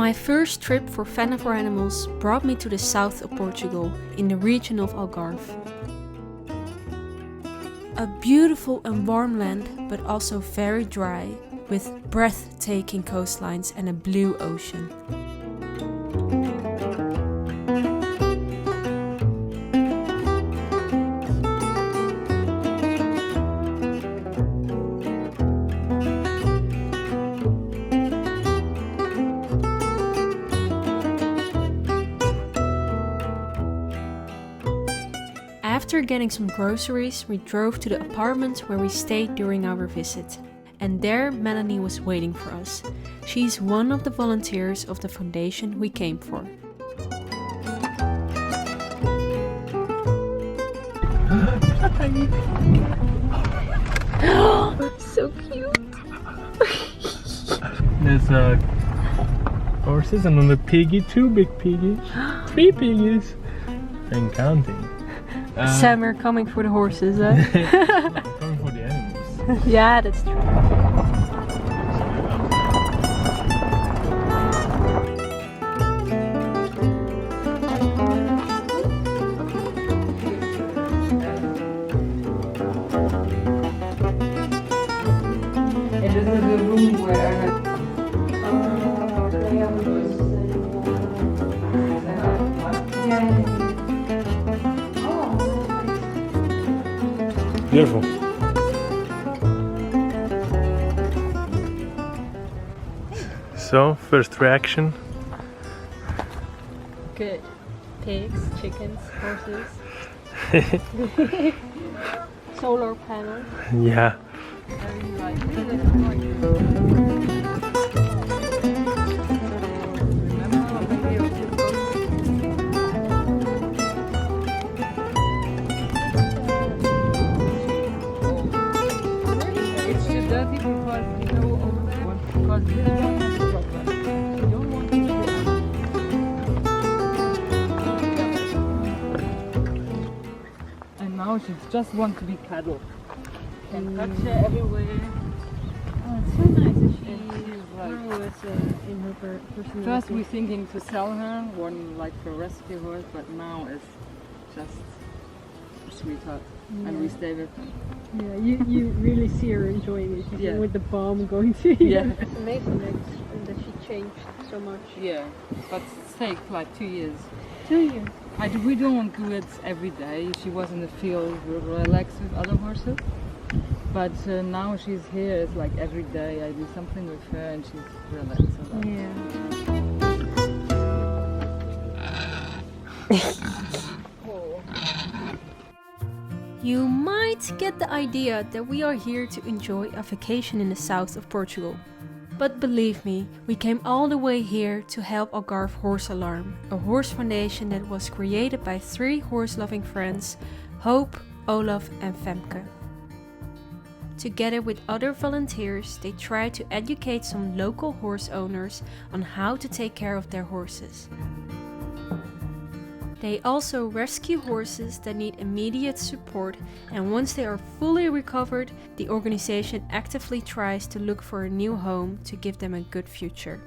My first trip for Fan for Animals brought me to the south of Portugal, in the region of Algarve. A beautiful and warm land, but also very dry, with breathtaking coastlines and a blue ocean. After getting some groceries, we drove to the apartment where we stayed during our visit. And there Melanie was waiting for us. She's one of the volunteers of the foundation we came for. So cute! There's horses and another piggy, 2 big piggies, 3 piggies, and counting. Some are coming for the horses, eh? Coming for the animals. Yeah, that's true. This is the room where Beautiful. So, first reaction. Good. Pigs, chickens, horses. Solar panels. Yeah. it's too dirty because you know over there because this one has a problem. You don't want to do it. And now she just wants to be cuddled. Can touch her everywhere. Oh, it's so nice that she Right. grew in her personality. First we're thinking to sell her, one like for rescue horse, but now it's just a sweetheart. And we stay with her. Yeah, you really see her enjoying it, Yeah. with the balm going to Yeah. It's amazing that she changed so much. Yeah, but it takes like 2 years. 2 years. We don't do it every day. She was in the field, relaxed with other horses. But now she's here, it's like every day I do something with her and she's relaxed a lot. Yeah. You might get the idea that we are here to enjoy a vacation in the south of Portugal. But believe me, we came all the way here to help Algarve Horse Alarm, a horse foundation that was created by 3 horse-loving friends, Hope, Olaf and Femke. Together with other volunteers, they try to educate some local horse owners on how to take care of their horses. They also rescue horses that need immediate support, and once they are fully recovered, the organization actively tries to look for a new home to give them a good future.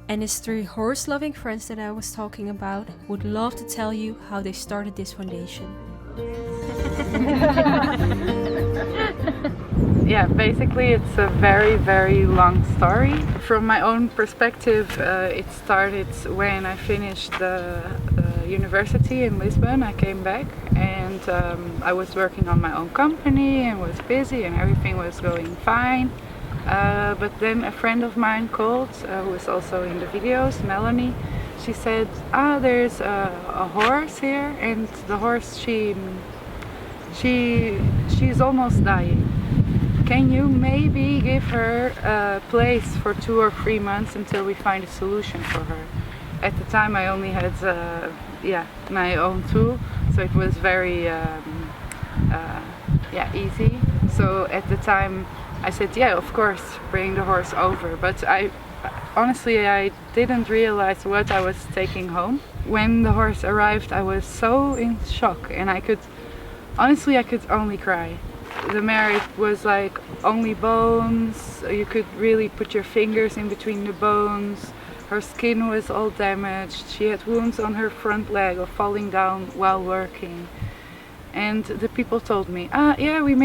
And his 3 horse-loving friends that I was talking about would love to tell you how they started this foundation. Yeah, basically it's a very, very long story. From my own perspective, it started when I finished the university in Lisbon. I came back and I was working on my own company and was busy and everything was going fine. But then a friend of mine called, who is also in the videos, Melanie. She said, there's a horse here and the horse, she's almost dying. Can you maybe give her a place for 2 or 3 months until we find a solution for her? At the time I only had my own tool, so it was very easy. So at the time I said, yeah, of course, bring the horse over. But honestly, I didn't realize what I was taking home. When the horse arrived, I was so in shock and I could only cry. the mare, it was like only bones. You could really put your fingers in between the bones. Her skin was all damaged. She had wounds on her front leg of falling down while working. And the people told me, yeah, we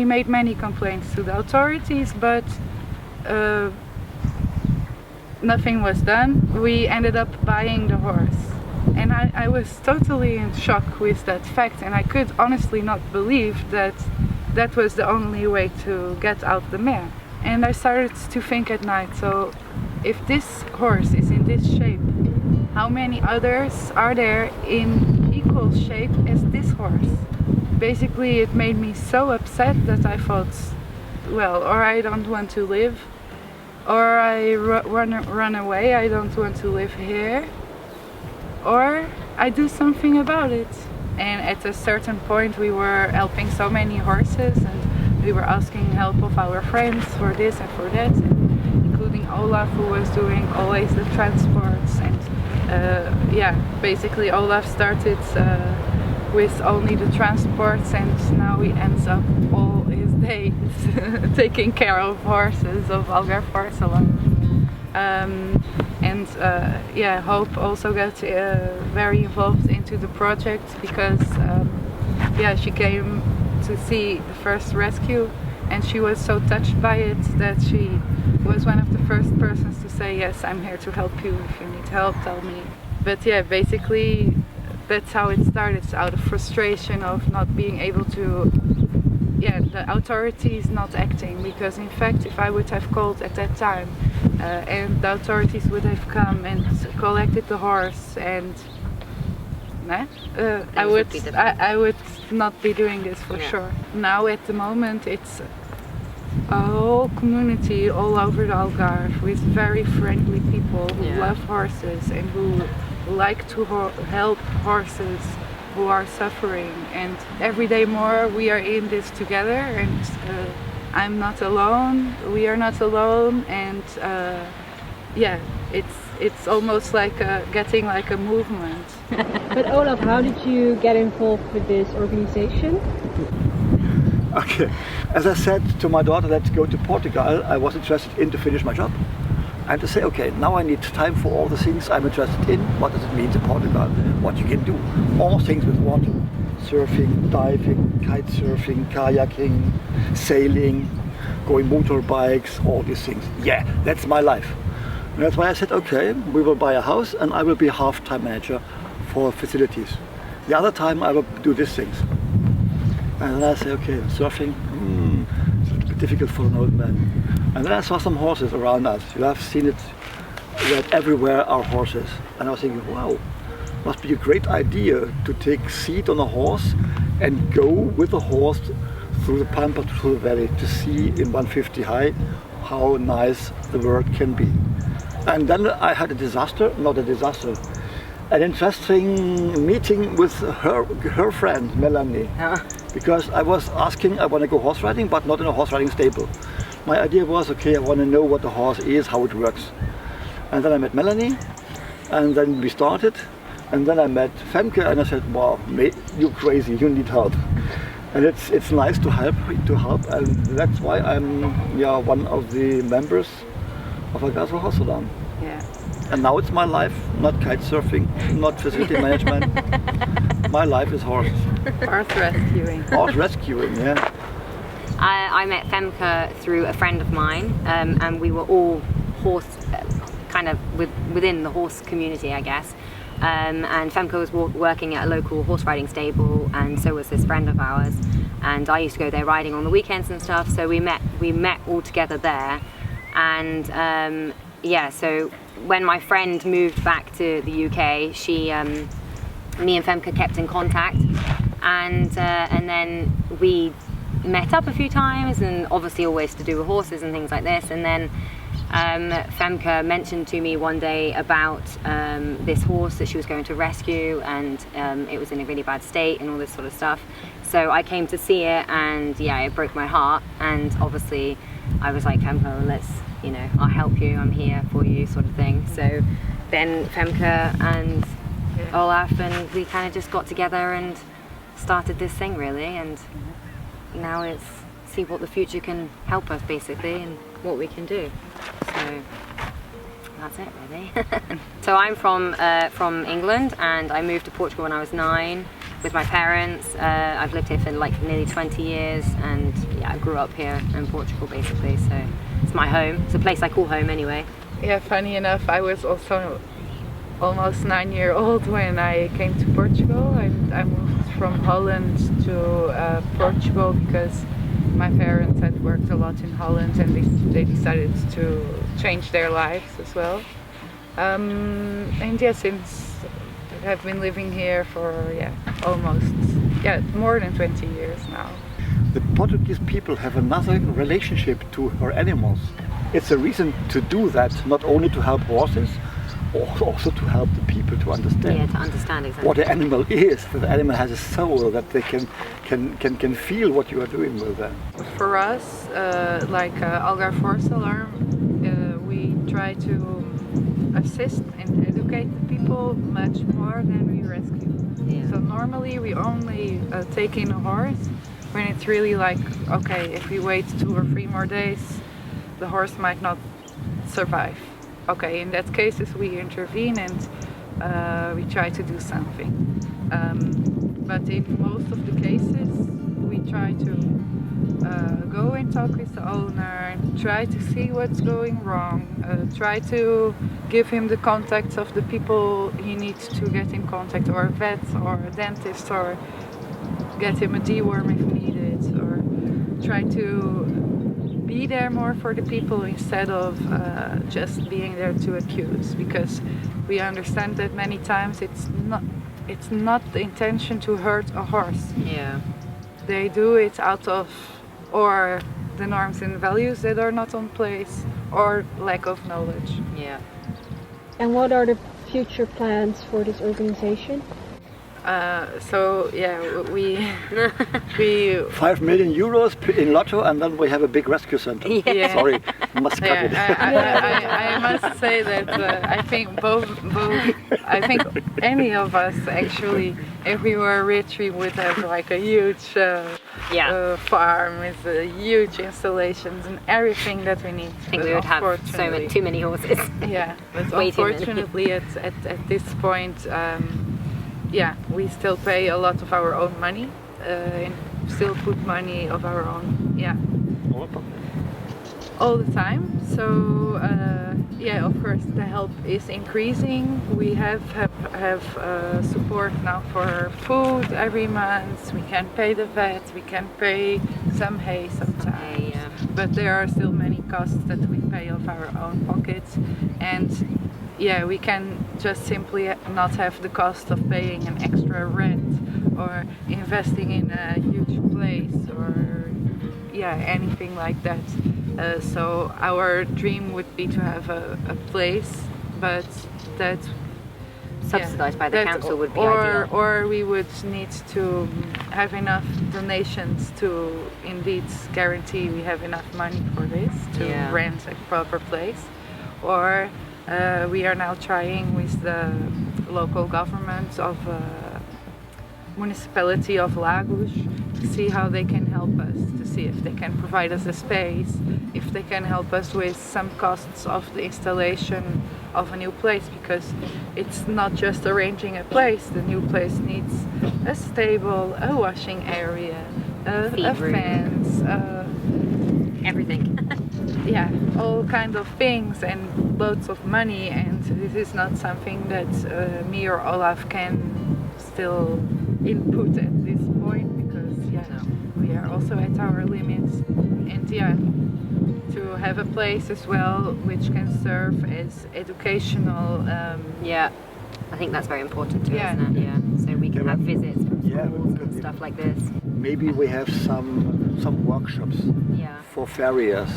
made many complaints to the authorities, but nothing was done. We ended up buying the horse. And I was totally in shock with that fact, and I could honestly not believe that that was the only way to get out the mare. And I started to think at night, so if this horse is in this shape, how many others are there in equal shape as this horse? Basically, it made me so upset that I thought, well, or I don't want to live, or I run away, I don't want to live here, or I do something about it. And at a certain point we were helping so many horses, and we were asking help of our friends for this and for that, and including Olaf, who was doing always the transports. And yeah, basically Olaf started with only the transports, and now he ends up all his days taking care of horses of Algarve Horseland. And yeah, Hope also got very involved into the project because yeah, she came to see the first rescue, and she was so touched by it that she was one of the first persons to say, yes, I'm here to help you. If you need help, tell me. But yeah, basically that's how it started, out of frustration of not being able to, yeah, the authorities not acting, because in fact if I would have called at that time and the authorities would have come and collected the horse, and I would not be doing this for sure. Now at the moment it's a whole community all over the Algarve with very friendly people who love horses and who like to help horses who are suffering, and every day more we are in this together, and I'm not alone, we are not alone, and yeah, it's almost like getting like a movement. But Olaf, how did you get involved with this organization? Okay, as I said to my daughter, let's go to Portugal, I was interested in to finish my job. And to say, okay, now I need time for all the things I'm interested in. What does it mean to Portugal? What you can do? All things with water. Surfing, diving, kite surfing, kayaking, sailing, going motorbikes, all these things. Yeah, that's my life. And that's why I said, okay, we will buy a house and I will be half-time manager for facilities. The other time I will do these things. And then I say, okay, surfing, it's a little bit difficult for an old man. And then I saw some horses around us. You have seen it, that everywhere are horses. And I was thinking, wow, must be a great idea to take seat on a horse and go with the horse through the Pampa, through the valley, to see in 150 high how nice the world can be. And then I had an interesting meeting with her friend, Melanie. Because I was asking, I want to go horse riding, but not in a horse riding stable. My idea was, okay, I want to know what the horse is, how it works. And then I met Melanie, and then we started, and then I met Femke, and I said, wow, mate, you're crazy, you need help. And it's nice to help, and that's why I'm one of the members of Algarve Horseland. Yeah. And now it's my life, not kite surfing, not facility management. My life is horses. Horse rescuing. Horse rescuing, yeah. I met Femke through a friend of mine, and we were all horse, kind of within the horse community, I guess. And Femke was working at a local horse riding stable, and so was this friend of ours. And I used to go there riding on the weekends and stuff. So we met all together there, and yeah. So when my friend moved back to the UK, me and Femke kept in contact, and then we met up a few times, and obviously always to do with horses and things like this. And then Femke mentioned to me one day about this horse that she was going to rescue, and it was in a really bad state and all this sort of stuff. So I came to see it, and yeah, it broke my heart. And obviously I was like, Femke, let's, I'll help you, I'm here for you, sort of thing. So then Femke and Olaf, and we kind of just got together and started this thing, really, and now it's see what the future can help us basically and what we can do. So that's it really. So I'm from England, and I moved to Portugal when I was 9 with my parents. I've lived here for like nearly 20 years, and yeah, I grew up here in Portugal basically, so it's my home. It's a place I call home anyway. Yeah, funny enough, I was also almost 9 years old when I came to Portugal. I moved from Holland to Portugal because my parents had worked a lot in Holland, and they decided to change their lives as well. And yeah, since I've been living here for almost more than 20 years now. The Portuguese people have another relationship to her animals. It's a reason to do that, not only to help horses, also to help the people to understand. Yeah, to understand exactly What the animal is. That the animal has a soul, that they can feel what you are doing with them. For us, like Algarve Horse Alarm, we try to assist and educate the people much more than we rescue. Yeah. So normally we only take in a horse when it's really like, okay, if we wait 2 or 3 more days, the horse might not survive. Okay, in that cases we intervene and we try to do something. But in most of the cases we try to go and talk with the owner, try to see what's going wrong, try to give him the contacts of the people he needs to get in contact, or a vet or a dentist, or get him a deworm if needed, or try to be there more for the people instead of just being there to accuse, because we understand that many times it's not the intention to hurt a horse. Yeah. They do it out of or the norms and values that are not on place, or lack of knowledge. Yeah. And what are the future plans for this organization? So yeah, we 5 million euros in lotto, and then we have a big rescue center. Yeah. Sorry, must cut it. I must say that I think I think any of us actually, if we were rich, we would have like a huge farm with huge installations and everything that we need. I think we would have too many horses. Yeah, but Way too many. unfortunately at this point, we still pay a lot of our own money and still put money of our own, all the time. So of course the help is increasing. We have support now for food every month. We can pay the vet, we can pay some hay sometimes, but there are still many costs that we pay of our own pockets, and we can just simply not have the cost of paying an extra rent or investing in a huge place or anything like that. So our dream would be to have a place, but that subsidized by the council would be ideal. Or we would need to have enough donations to indeed guarantee we have enough money for this to rent a proper place. Or we are now trying with the local government of municipality of Lagos to see how they can help us, to see if they can provide us a space, if they can help us with some costs of the installation of a new place, because it's not just arranging a place. The new place needs a stable, a washing area, a fence, everything. All kind of things and loads of money, and this is not something that me or Olaf can still input at this point, because we are also at our limits, and to have a place as well which can serve as educational. I think that's very important too, isn't it? Yeah. So we can have visits from schools and stuff like this. Maybe we have some workshops for farriers.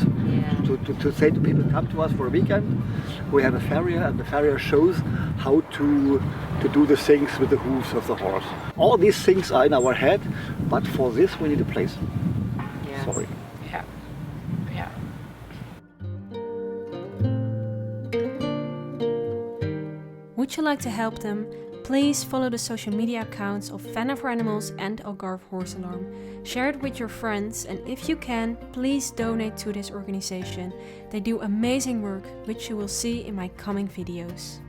To say to people, come to us for a weekend. We have a farrier, and the farrier shows how to do the things with the hooves of the horse. All these things are in our head, but for this we need a place. Sorry. Would you like to help them? Please follow the social media accounts of Fana for Animals and Algarve Horse Alarm. Share it with your friends, and if you can, please donate to this organization. They do amazing work, which you will see in my coming videos.